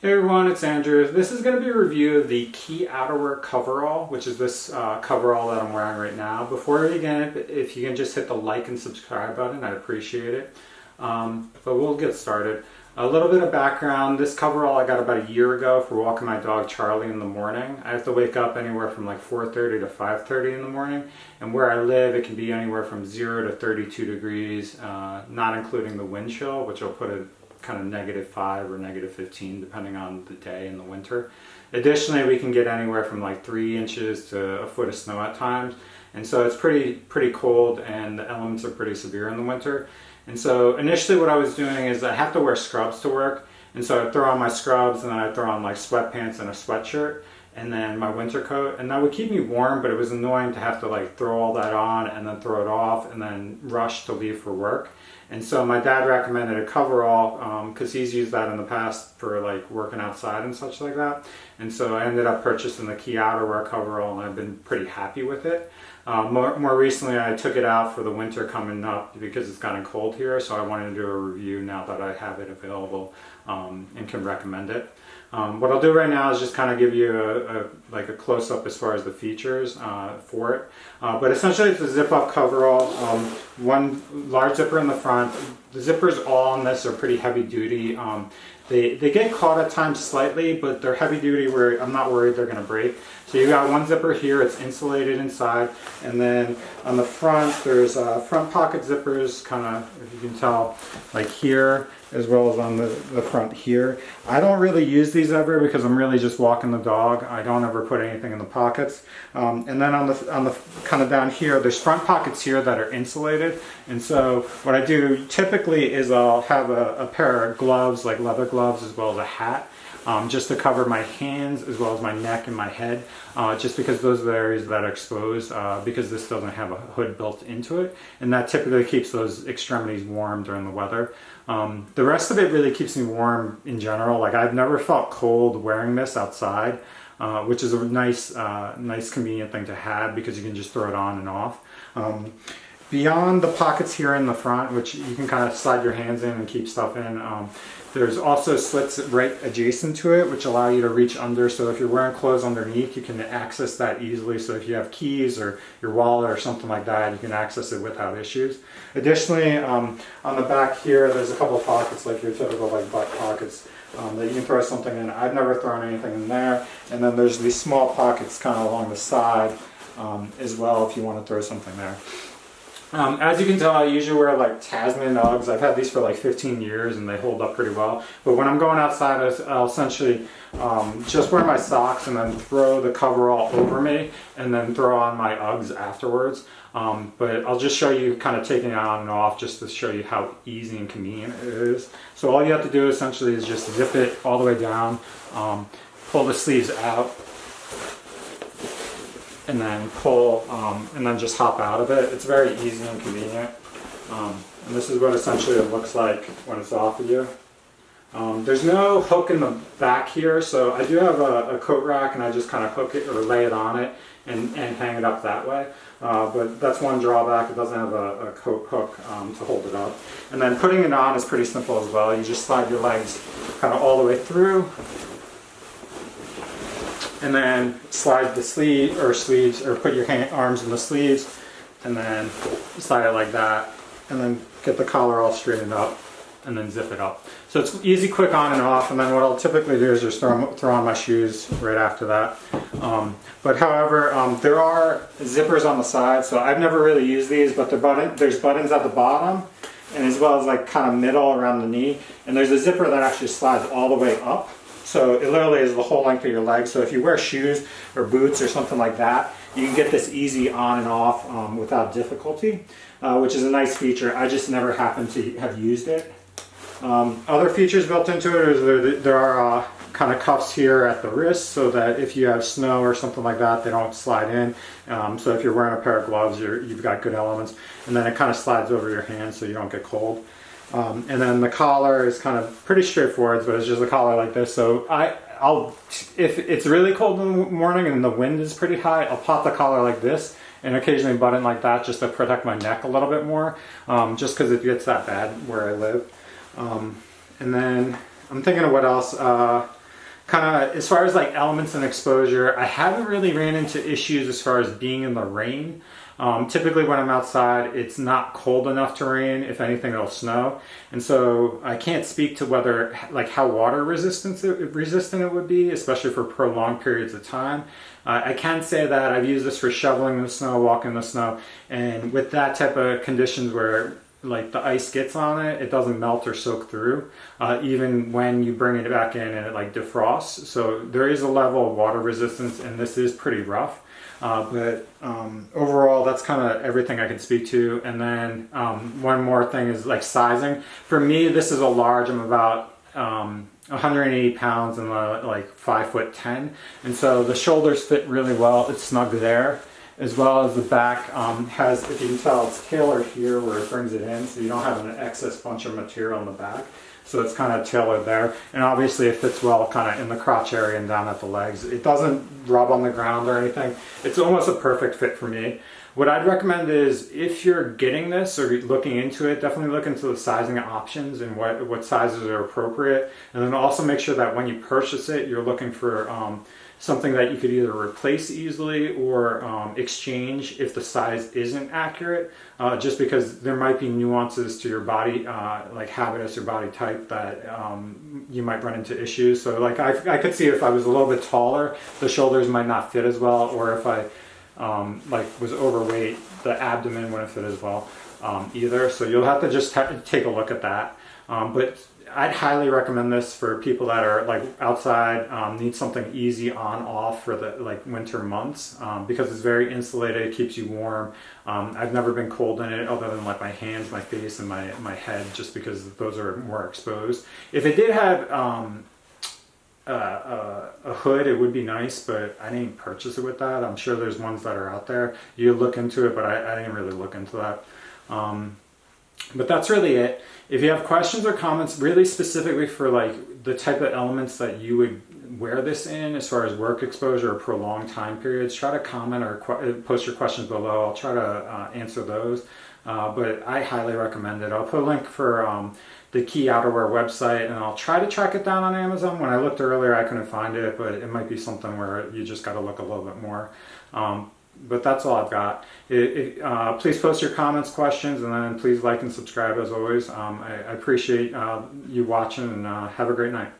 Hey everyone, it's Andrew. This is going to be a review of the Key Outerwear Coverall, which is this coverall that I'm wearing right now. Before we begin, if you can just hit the like and subscribe button, I'd appreciate it. But we'll get started. A little bit of background. This coverall I got about a year ago for walking my dog Charlie in the morning. I have to wake up anywhere from like 4:30 to 5:30 in the morning. And where I live, it can be anywhere from 0 to 32 degrees, not including the wind chill, which will put it kind of -5 or -15 depending on the day in the winter. Additionally, we can get anywhere from like 3 inches to a foot of snow at times, and so it's pretty cold, and the elements are pretty severe in the winter. And so initially what I was doing is I have to wear scrubs to work, and so I'd throw on my scrubs and then I'd throw on like sweatpants and a sweatshirt and then my winter coat, and that would keep me warm, but it was annoying to have to like throw all that on and then throw it off and then rush to leave for work. And so my dad recommended a coverall because he's used that in the past for like working outside and such like that. And so I ended up purchasing the Key Outerwear Coverall, and I've been pretty happy with it. More recently, I took it out for the winter coming up because it's gotten cold here, so I wanted to do a review now that I have it available and can recommend it. What I'll do right now is just kind of give you a close-up as far as the features for it. But essentially it's a zip-up coverall, one large zipper in the front. The zippers all on this are pretty heavy-duty. They get caught at times slightly, but they're heavy-duty where I'm not worried they're going to break. So you got one zipper here, it's insulated inside, and then on the front there's front pocket zippers, kind of, if you can tell, like here, as well as on the front here. I don't really use these ever because I'm really just walking the dog. I don't ever put anything in the pockets. And then on the kind of down here, there's front pockets here that are insulated. And so what I do typically is I'll have a pair of gloves, like leather gloves, as well as a hat. Just to cover my hands as well as my neck and my head, just because those are the areas that are exposed, because this doesn't have a hood built into it, and that typically keeps those extremities warm during the weather. The rest of it really keeps me warm in general. Like, I've never felt cold wearing this outside, which is a nice convenient thing to have because you can just throw it on and off. Beyond the pockets here in the front, which you can kind of slide your hands in and keep stuff in, there's also slits right adjacent to it, which allow you to reach under. So if you're wearing clothes underneath, you can access that easily. So if you have keys or your wallet or something like that, you can access it without issues. Additionally, on the back here, there's a couple of pockets, like your typical like butt pockets, that you can throw something in. I've never thrown anything in there. And then there's these small pockets kind of along the side as well if you want to throw something there. As you can tell, I usually wear like Tasman Uggs. I've had these for like 15 years and they hold up pretty well. But when I'm going outside, I'll essentially just wear my socks and then throw the coverall over me and then throw on my Uggs afterwards. But I'll just show you kind of taking it on and off just to show you how easy and convenient it is. So all you have to do essentially is just zip it all the way down, pull the sleeves out, and then pull, and then just hop out of it. It's very easy and convenient. And this is what essentially it looks like when it's off of you. There's no hook in the back here, so I do have a coat rack, and I just kind of hook it or lay it on it and hang it up that way. But that's one drawback. It doesn't have a coat hook to hold it up. And then putting it on is pretty simple as well. You just slide your legs kind of all the way through, and then slide the sleeves, or put your arms in the sleeves, and then slide it like that, and then get the collar all straightened up, and then zip it up. So it's easy, quick on and off. And then what I'll typically do is just throw on my shoes right after that. But however, there are zippers on the side, so I've never really used these, but there's buttons at the bottom, and as well as like kind of middle around the knee, and there's a zipper that actually slides all the way up. So it literally is the whole length of your leg. So if you wear shoes or boots or something like that, you can get this easy on and off without difficulty, which is a nice feature. I just never happened to have used it. Other features built into it is there are kind of cuffs here at the wrist, so that if you have snow or something like that, they don't slide in. So if you're wearing a pair of gloves, you've got good elements. And then it kind of slides over your hands so you don't get cold. And then the collar is kind of pretty straightforward, but it's just a collar like this. So if it's really cold in the morning and the wind is pretty high, I'll pop the collar like this and occasionally button like that just to protect my neck a little bit more, just because it gets that bad where I live. And then I'm thinking of what else. kind of as far as like elements and exposure, I haven't really ran into issues as far as being in the rain. Typically when I'm outside, it's not cold enough to rain. If anything, it'll snow. And so I can't speak to whether, like how water resistant it would be, especially for prolonged periods of time. I can say that I've used this for shoveling the snow, walking in the snow, and with that type of conditions where like the ice gets on it, it doesn't melt or soak through, even when you bring it back in and it like defrosts. So there is a level of water resistance, and this is pretty rough. But overall, that's kind of everything I can speak to. And then one more thing is like sizing. For me, this is a large. I'm about 180 pounds and like 5'10", and so the shoulders fit really well. It's snug there, as well as the back has, if you can tell, it's tailored here where it brings it in, so you don't have an excess bunch of material in the back. So it's kind of tailored there, and obviously it fits well kind of in the crotch area and down at the legs. It doesn't rub on the ground or anything. It's almost a perfect fit for me. What I'd recommend is if you're getting this or looking into it, definitely look into the sizing options and what sizes are appropriate. And then also make sure that when you purchase it, you're looking for something that you could either replace easily or exchange if the size isn't accurate, just because there might be nuances to your body, like habitus or body type, that you might run into issues. So like I could see if I was a little bit taller, the shoulders might not fit as well, or if I like was overweight, the abdomen wouldn't fit as well either. So you'll have to just take a look at that. But I'd highly recommend this for people that are like outside, need something easy on off for the like winter months, because it's very insulated, it keeps you warm. I've never been cold in it other than like my hands, my face, and my head, just because those are more exposed. If it did have a hood, it would be nice, but I didn't purchase it with that. I'm sure there's ones that are out there. You look into it, but I didn't really look into that. But that's really it. If you have questions or comments really specifically for like the type of elements that you would wear this in as far as work exposure or prolonged time periods, try to comment or post your questions below. I'll try to answer those. But I highly recommend it. I'll put a link for the Key Outerwear website, and I'll try to track it down on Amazon. When I looked earlier, I couldn't find it, but it might be something where you just got to look a little bit more. But that's all I've got. Please post your comments, questions, and then please like and subscribe as always. I appreciate you watching, and have a great night.